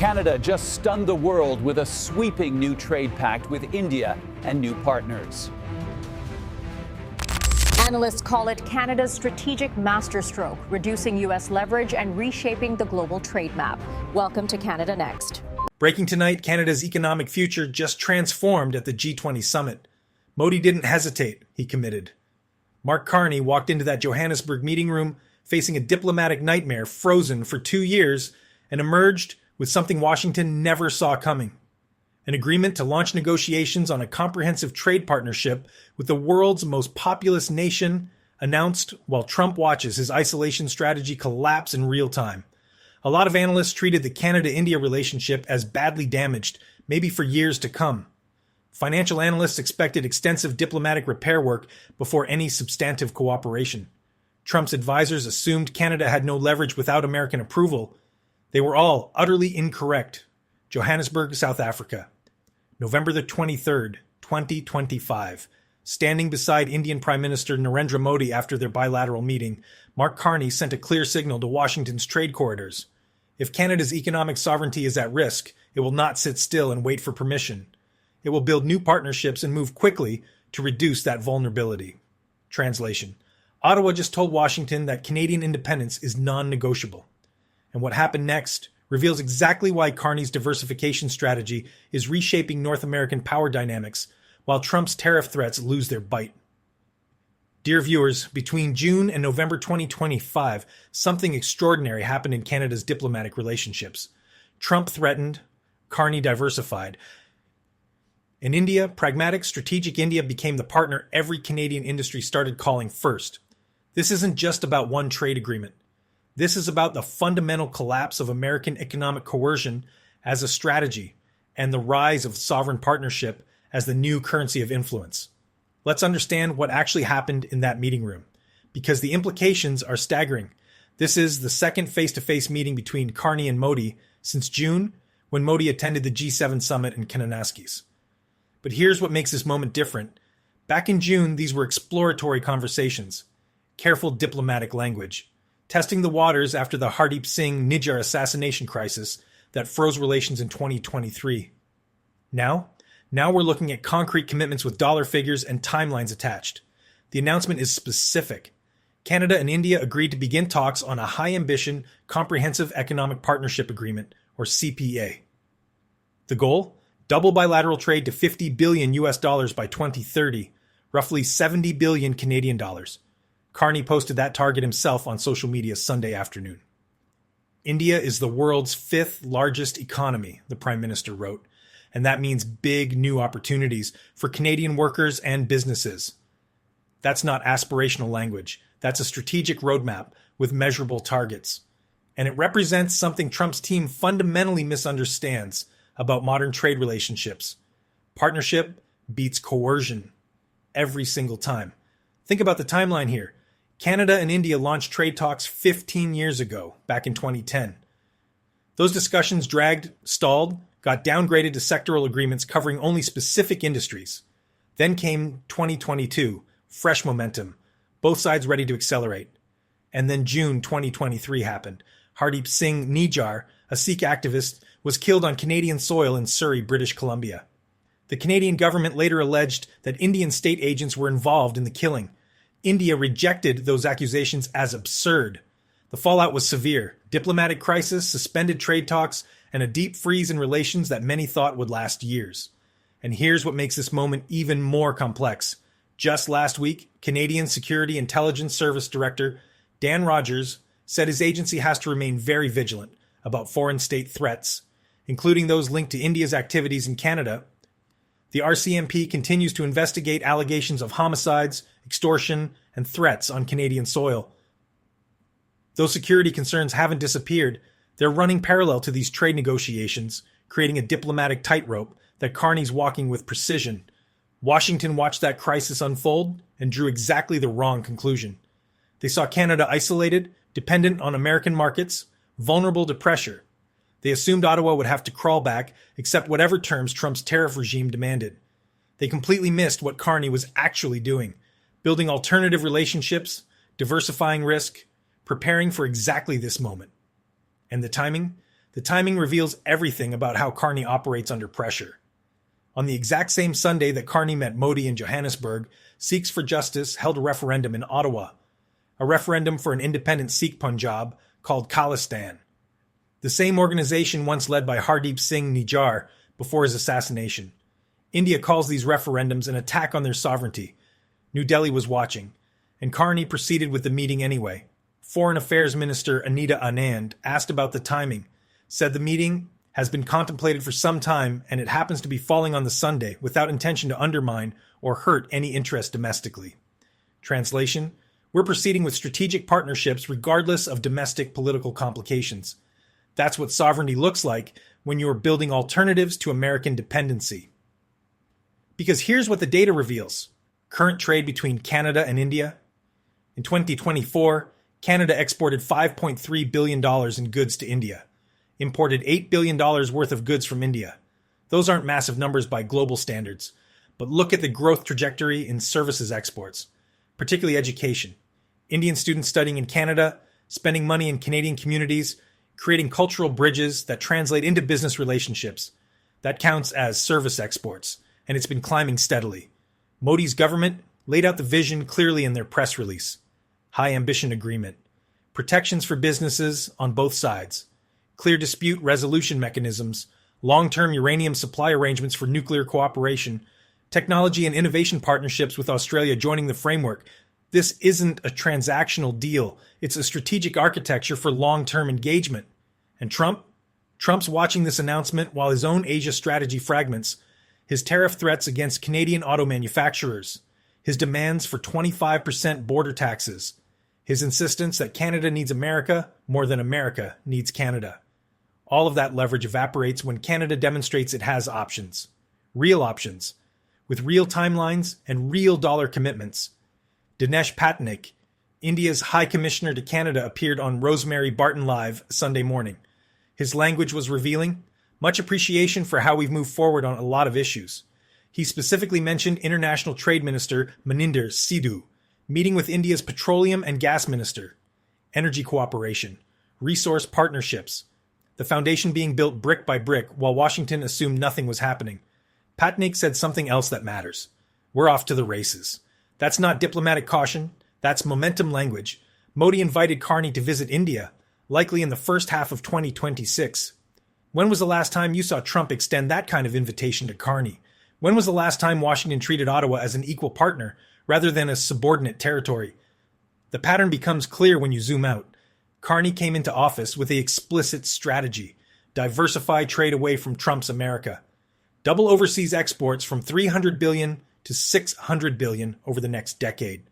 Canada just stunned the world with a sweeping new trade pact with India and new partners. Analysts call it Canada's strategic masterstroke, reducing U.S. leverage and reshaping the global trade map. Welcome to Canada Next. Breaking tonight, Canada's economic future just transformed at the G20 Summit. Modi didn't hesitate, he committed. Mark Carney walked into that Johannesburg meeting room facing a diplomatic nightmare frozen for 2 years and emerged with something Washington never saw coming. An agreement to launch negotiations on a comprehensive trade partnership with the world's most populous nation, announced while Trump watches his isolation strategy collapse in real time. A lot of analysts treated the Canada-India relationship as badly damaged, maybe for years to come. Financial analysts expected extensive diplomatic repair work before any substantive cooperation. Trump's advisors assumed Canada had no leverage without American approval. They were all utterly incorrect. Johannesburg, South Africa. November the 23rd, 2025. Standing beside Indian Prime Minister Narendra Modi after their bilateral meeting, Mark Carney sent a clear signal to Washington's trade corridors. If Canada's economic sovereignty is at risk, it will not sit still and wait for permission. It will build new partnerships and move quickly to reduce that vulnerability. Translation: Ottawa just told Washington that Canadian independence is non-negotiable. And what happened next reveals exactly why Carney's diversification strategy is reshaping North American power dynamics, while Trump's tariff threats lose their bite. Dear viewers, between June and November 2025, something extraordinary happened in Canada's diplomatic relationships. Trump threatened, Carney diversified. In India, pragmatic, strategic India became the partner every Canadian industry started calling first. This isn't just about one trade agreement. This is about the fundamental collapse of American economic coercion as a strategy and the rise of sovereign partnership as the new currency of influence. Let's understand what actually happened in that meeting room, because the implications are staggering. This is the second face-to-face meeting between Carney and Modi since June, when Modi attended the G7 Summit in Kananaskis. But here's what makes this moment different. Back in June, these were exploratory conversations, careful diplomatic language, testing the waters after the Hardeep Singh Nijjar assassination crisis that froze relations in 2023. Now we're looking at concrete commitments with dollar figures and timelines attached. The announcement is specific. Canada and India agreed to begin talks on a high-ambition, comprehensive economic partnership agreement, or CPA. The goal? Double bilateral trade to $50 billion by 2030, roughly 70 billion Canadian dollars. Carney posted that target himself on social media Sunday afternoon. India is the world's 5th largest economy, the Prime Minister wrote, and that means big new opportunities for Canadian workers and businesses. That's not aspirational language. That's a strategic roadmap with measurable targets. And it represents something Trump's team fundamentally misunderstands about modern trade relationships. Partnership beats coercion every single time. Think about the timeline here. Canada and India launched trade talks 15 years ago, back in 2010. Those discussions dragged, stalled, got downgraded to sectoral agreements covering only specific industries. Then came 2022, fresh momentum, both sides ready to accelerate. And then June 2023 happened. Hardeep Singh Nijjar, a Sikh activist, was killed on Canadian soil in Surrey, British Columbia. The Canadian government later alleged that Indian state agents were involved in the killing. India rejected those accusations as absurd. The fallout was severe: diplomatic crisis, suspended trade talks, and a deep freeze in relations that many thought would last years. And here's what makes this moment even more complex. Just last week, Canadian Security Intelligence Service Director Dan Rogers said his agency has to remain very vigilant about foreign state threats, including those linked to India's activities in Canada. The RCMP continues to investigate allegations of homicides, extortion, and threats on Canadian soil. Those security concerns haven't disappeared. They're running parallel to these trade negotiations, creating a diplomatic tightrope that Carney's walking with precision. Washington watched that crisis unfold and drew exactly the wrong conclusion. They saw Canada isolated, dependent on American markets, vulnerable to pressure. They assumed Ottawa would have to crawl back, accept whatever terms Trump's tariff regime demanded. They completely missed what Carney was actually doing, building alternative relationships, diversifying risk, preparing for exactly this moment. And the timing? The timing reveals everything about how Carney operates under pressure. On the exact same Sunday that Carney met Modi in Johannesburg, Sikhs for Justice held a referendum in Ottawa, a referendum for an independent Sikh Punjab called Khalistan. The same organization once led by Hardeep Singh Nijjar before his assassination. India calls these referendums an attack on their sovereignty. New Delhi was watching, and Carney proceeded with the meeting anyway. Foreign Affairs Minister Anita Anand asked about the timing, said the meeting has been contemplated for some time and it happens to be falling on the Sunday without intention to undermine or hurt any interest domestically. Translation: we're proceeding with strategic partnerships regardless of domestic political complications. That's what sovereignty looks like when you are building alternatives to American dependency. Because here's what the data reveals. Current trade between Canada and India. In 2024, Canada exported $5.3 billion in goods to India, imported $8 billion worth of goods from India. Those aren't massive numbers by global standards, but look at the growth trajectory in services exports, particularly education. Indian students studying in Canada, spending money in Canadian communities, creating cultural bridges that translate into business relationships. That counts as service exports, and it's been climbing steadily. Modi's government laid out the vision clearly in their press release. High ambition agreement. Protections for businesses on both sides. Clear dispute resolution mechanisms. Long-term uranium supply arrangements for nuclear cooperation. Technology and innovation partnerships with Australia joining the framework. This isn't a transactional deal. It's a strategic architecture for long-term engagement. And Trump's watching this announcement while his own Asia strategy fragments. His tariff threats against Canadian auto manufacturers. His demands for 25% border taxes. His insistence that Canada needs America more than America needs Canada. All of that leverage evaporates when Canada demonstrates it has options. Real options. With real timelines and real dollar commitments. Dinesh Patnaik, India's High Commissioner to Canada, appeared on Rosemary Barton Live Sunday morning. His language was revealing. Much appreciation for how we've moved forward on a lot of issues. He specifically mentioned International Trade Minister Maninder Sidhu, meeting with India's Petroleum and Gas Minister, energy cooperation, resource partnerships, the foundation being built brick by brick while Washington assumed nothing was happening. Patnaik said something else that matters. We're off to the races. That's not diplomatic caution, that's momentum language. Modi invited Carney to visit India, likely in the first half of 2026. When was the last time you saw Trump extend that kind of invitation to Carney? When was the last time Washington treated Ottawa as an equal partner rather than a subordinate territory? The pattern becomes clear when you zoom out. Carney came into office with an explicit strategy: diversify trade away from Trump's America. Double overseas exports from $300 billion to $600 billion over the next decade.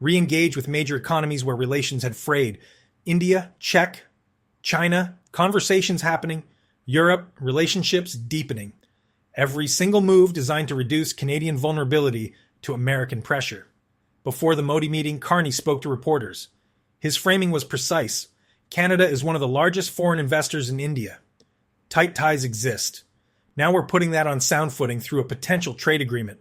Re-engage with major economies where relations had frayed. India, check. China, conversations happening. Europe, relationships deepening. Every single move designed to reduce Canadian vulnerability to American pressure. Before the Modi meeting, Carney spoke to reporters. His framing was precise. Canada is one of the largest foreign investors in India. Tight ties exist. Now we're putting that on sound footing through a potential trade agreement.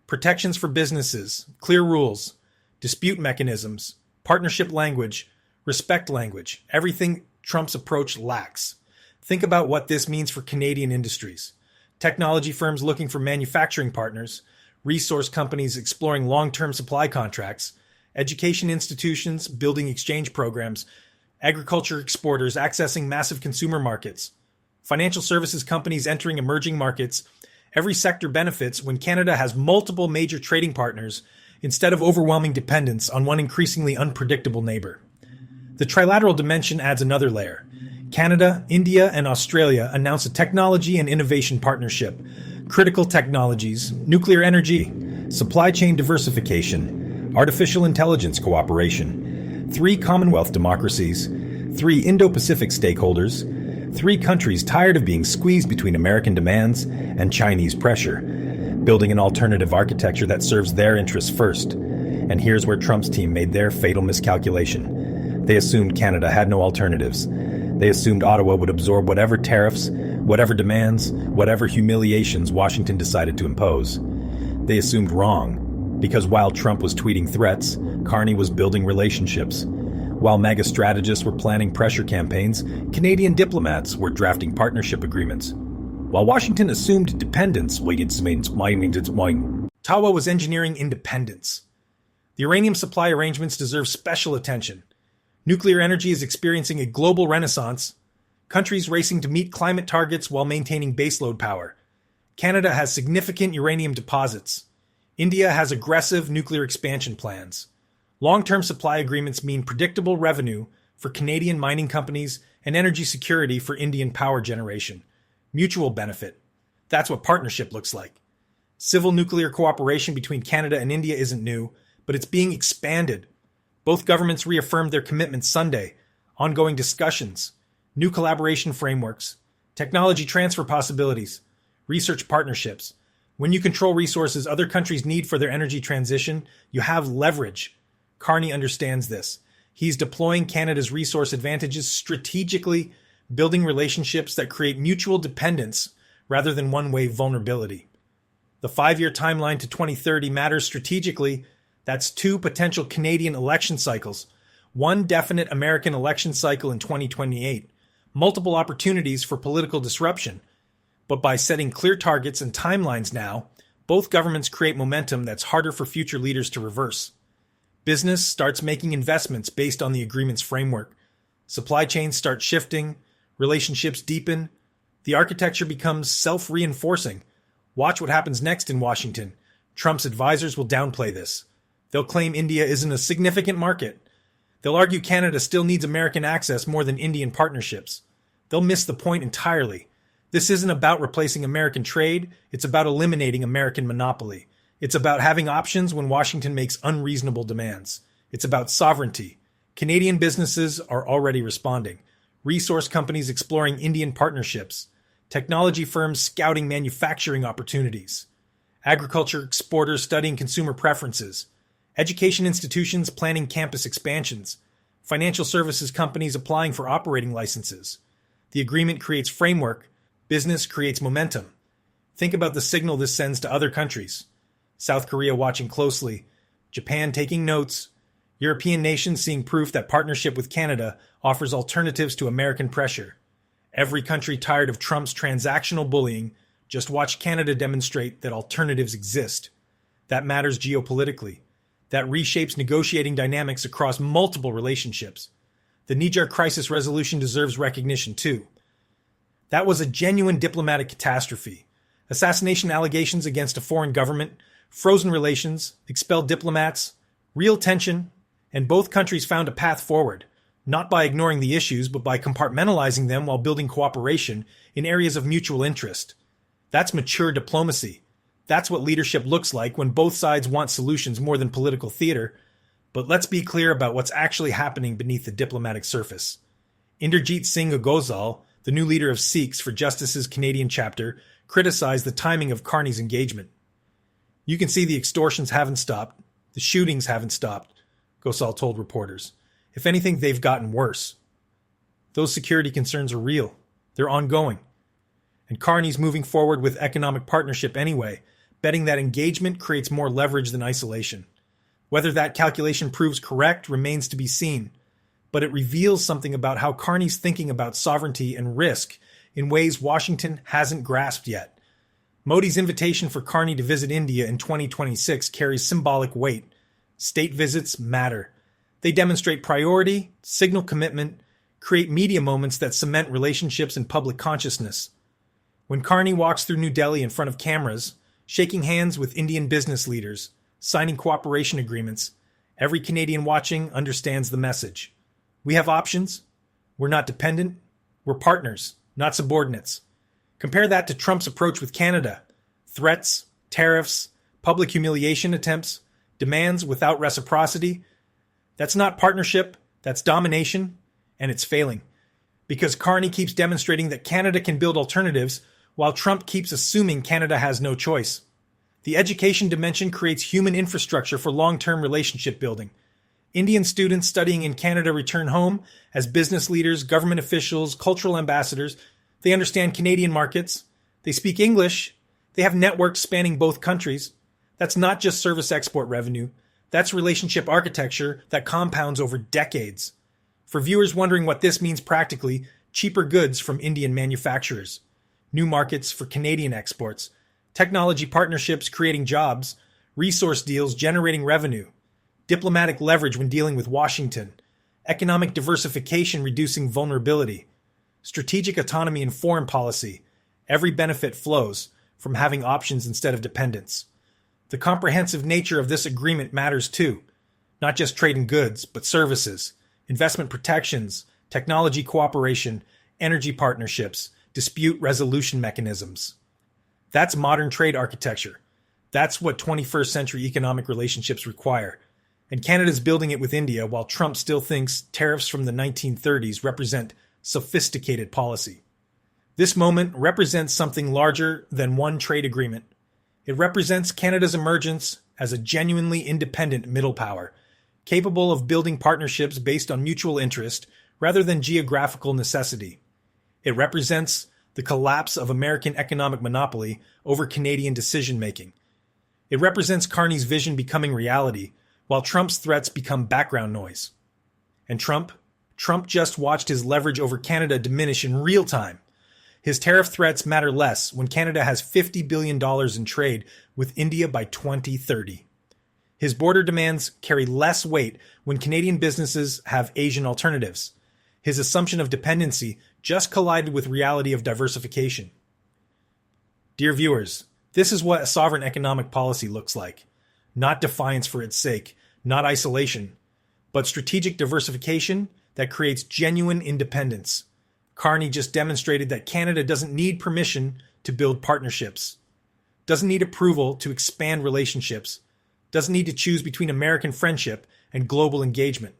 Protections for businesses, clear rules, dispute mechanisms, partnership language, respect language, everything Trump's approach lacks. Think about what this means for Canadian industries. Technology firms looking for manufacturing partners, resource companies exploring long-term supply contracts, education institutions building exchange programs, agriculture exporters accessing massive consumer markets, financial services companies entering emerging markets. Every sector benefits when Canada has multiple major trading partners instead of overwhelming dependence on one increasingly unpredictable neighbor. The trilateral dimension adds another layer. Canada, India, and Australia announced a technology and innovation partnership, critical technologies, nuclear energy, supply chain diversification, artificial intelligence cooperation, 3 Commonwealth democracies, 3 Indo-Pacific stakeholders, 3 countries tired of being squeezed between American demands and Chinese pressure, building an alternative architecture that serves their interests first. And here's where Trump's team made their fatal miscalculation. They assumed Canada had no alternatives. They assumed Ottawa would absorb whatever tariffs, whatever demands, whatever humiliations Washington decided to impose. They assumed wrong, because while Trump was tweeting threats, Carney was building relationships. While mega strategists were planning pressure campaigns, Canadian diplomats were drafting partnership agreements. While Washington assumed dependence, Ottawa was engineering independence. The uranium supply arrangements deserve special attention. Nuclear energy is experiencing a global renaissance. Countries racing to meet climate targets while maintaining baseload power. Canada has significant uranium deposits. India has aggressive nuclear expansion plans. Long-term supply agreements mean predictable revenue for Canadian mining companies and energy security for Indian power generation. Mutual benefit. That's what partnership looks like. Civil nuclear cooperation between Canada and India isn't new, but it's being expanded. Both governments reaffirmed their commitments Sunday. Ongoing discussions, new collaboration frameworks, technology transfer possibilities, research partnerships. When you control resources other countries need for their energy transition, you have leverage. Carney understands this. He's deploying Canada's resource advantages strategically, building relationships that create mutual dependence rather than one-way vulnerability. The 5-year timeline to 2030 matters strategically. That's 2 potential Canadian election cycles, 1 definite American election cycle in 2028, multiple opportunities for political disruption. But by setting clear targets and timelines now, both governments create momentum that's harder for future leaders to reverse. Business starts making investments based on the agreement's framework. Supply chains start shifting, relationships deepen, the architecture becomes self-reinforcing. Watch what happens next in Washington. Trump's advisors will downplay this. They'll claim India isn't a significant market. They'll argue Canada still needs American access more than Indian partnerships. They'll miss the point entirely. This isn't about replacing American trade, it's about eliminating American monopoly. It's about having options when Washington makes unreasonable demands. It's about sovereignty. Canadian businesses are already responding. Resource companies exploring Indian partnerships. Technology firms scouting manufacturing opportunities. Agriculture exporters studying consumer preferences. Education institutions planning campus expansions. Financial services companies applying for operating licenses. The agreement creates framework. Business creates momentum. Think about the signal this sends to other countries. South Korea watching closely, Japan taking notes, European nations seeing proof that partnership with Canada offers alternatives to American pressure. Every country tired of Trump's transactional bullying just watched Canada demonstrate that alternatives exist. That matters geopolitically. That reshapes negotiating dynamics across multiple relationships. The Nijjar crisis resolution deserves recognition too. That was a genuine diplomatic catastrophe. Assassination allegations against a foreign government, frozen relations, expelled diplomats, real tension, and both countries found a path forward, not by ignoring the issues, but by compartmentalizing them while building cooperation in areas of mutual interest. That's mature diplomacy. That's what leadership looks like when both sides want solutions more than political theater. But let's be clear about what's actually happening beneath the diplomatic surface. Inderjeet Singh Ghosal, the new leader of Sikhs for Justice's Canadian chapter, criticized the timing of Carney's engagement. You can see the extortions haven't stopped. The shootings haven't stopped, Ghosal told reporters. If anything, they've gotten worse. Those security concerns are real. They're ongoing. And Carney's moving forward with economic partnership anyway, betting that engagement creates more leverage than isolation. Whether that calculation proves correct remains to be seen, but it reveals something about how Carney's thinking about sovereignty and risk in ways Washington hasn't grasped yet. Modi's invitation for Carney to visit India in 2026 carries symbolic weight. State visits matter. They demonstrate priority, signal commitment, create media moments that cement relationships in public consciousness. When Carney walks through New Delhi in front of cameras, shaking hands with Indian business leaders, signing cooperation agreements, every Canadian watching understands the message. We have options. We're not dependent. We're partners, not subordinates. Compare that to Trump's approach with Canada. Threats, tariffs, public humiliation attempts, demands without reciprocity. That's not partnership, that's domination, and it's failing. Because Carney keeps demonstrating that Canada can build alternatives, while Trump keeps assuming Canada has no choice. The education dimension creates human infrastructure for long-term relationship building. Indian students studying in Canada return home as business leaders, government officials, cultural ambassadors. They understand Canadian markets. They speak English. They have networks spanning both countries. That's not just service export revenue. That's relationship architecture that compounds over decades. For viewers wondering what this means practically, cheaper goods from Indian manufacturers, new markets for Canadian exports, technology partnerships creating jobs, resource deals generating revenue, diplomatic leverage when dealing with Washington, economic diversification reducing vulnerability, strategic autonomy in foreign policy. Every benefit flows from having options instead of dependence. The comprehensive nature of this agreement matters too, not just trade in goods, but services, investment protections, technology cooperation, energy partnerships, dispute resolution mechanisms. That's modern trade architecture. That's what 21st century economic relationships require. And Canada's building it with India while Trump still thinks tariffs from the 1930s represent sophisticated policy. This moment represents something larger than one trade agreement. It represents Canada's emergence as a genuinely independent middle power, capable of building partnerships based on mutual interest rather than geographical necessity. It represents the collapse of American economic monopoly over Canadian decision-making. It represents Carney's vision becoming reality, while Trump's threats become background noise. And Trump just watched his leverage over Canada diminish in real time. His tariff threats matter less when Canada has $50 billion in trade with India by 2030. His border demands carry less weight when Canadian businesses have Asian alternatives. His assumption of dependency just collided with reality of diversification. Dear viewers, this is what a sovereign economic policy looks like. Not defiance for its sake, not isolation, but strategic diversification that creates genuine independence. Carney just demonstrated that Canada doesn't need permission to build partnerships, doesn't need approval to expand relationships, doesn't need to choose between American friendship and global engagement.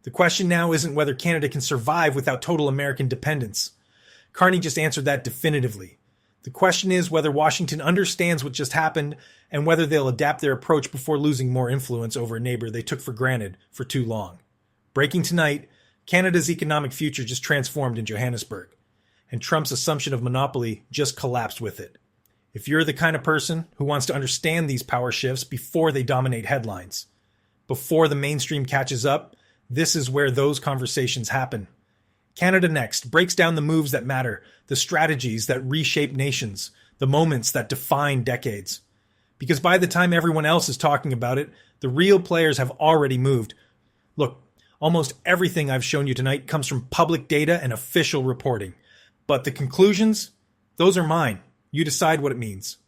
The question now isn't whether Canada can survive without total American dependence. Carney just answered that definitively. The question is whether Washington understands what just happened and whether they'll adapt their approach before losing more influence over a neighbor they took for granted for too long. Breaking tonight, Canada's economic future just transformed in Johannesburg, and Trump's assumption of monopoly just collapsed with it. If you're the kind of person who wants to understand these power shifts before they dominate headlines, before the mainstream catches up, this is where those conversations happen. Canada Next breaks down the moves that matter, the strategies that reshape nations, the moments that define decades. Because by the time everyone else is talking about it, the real players have already moved. Look, almost everything I've shown you tonight comes from public data and official reporting. But the conclusions, those are mine. You decide what it means.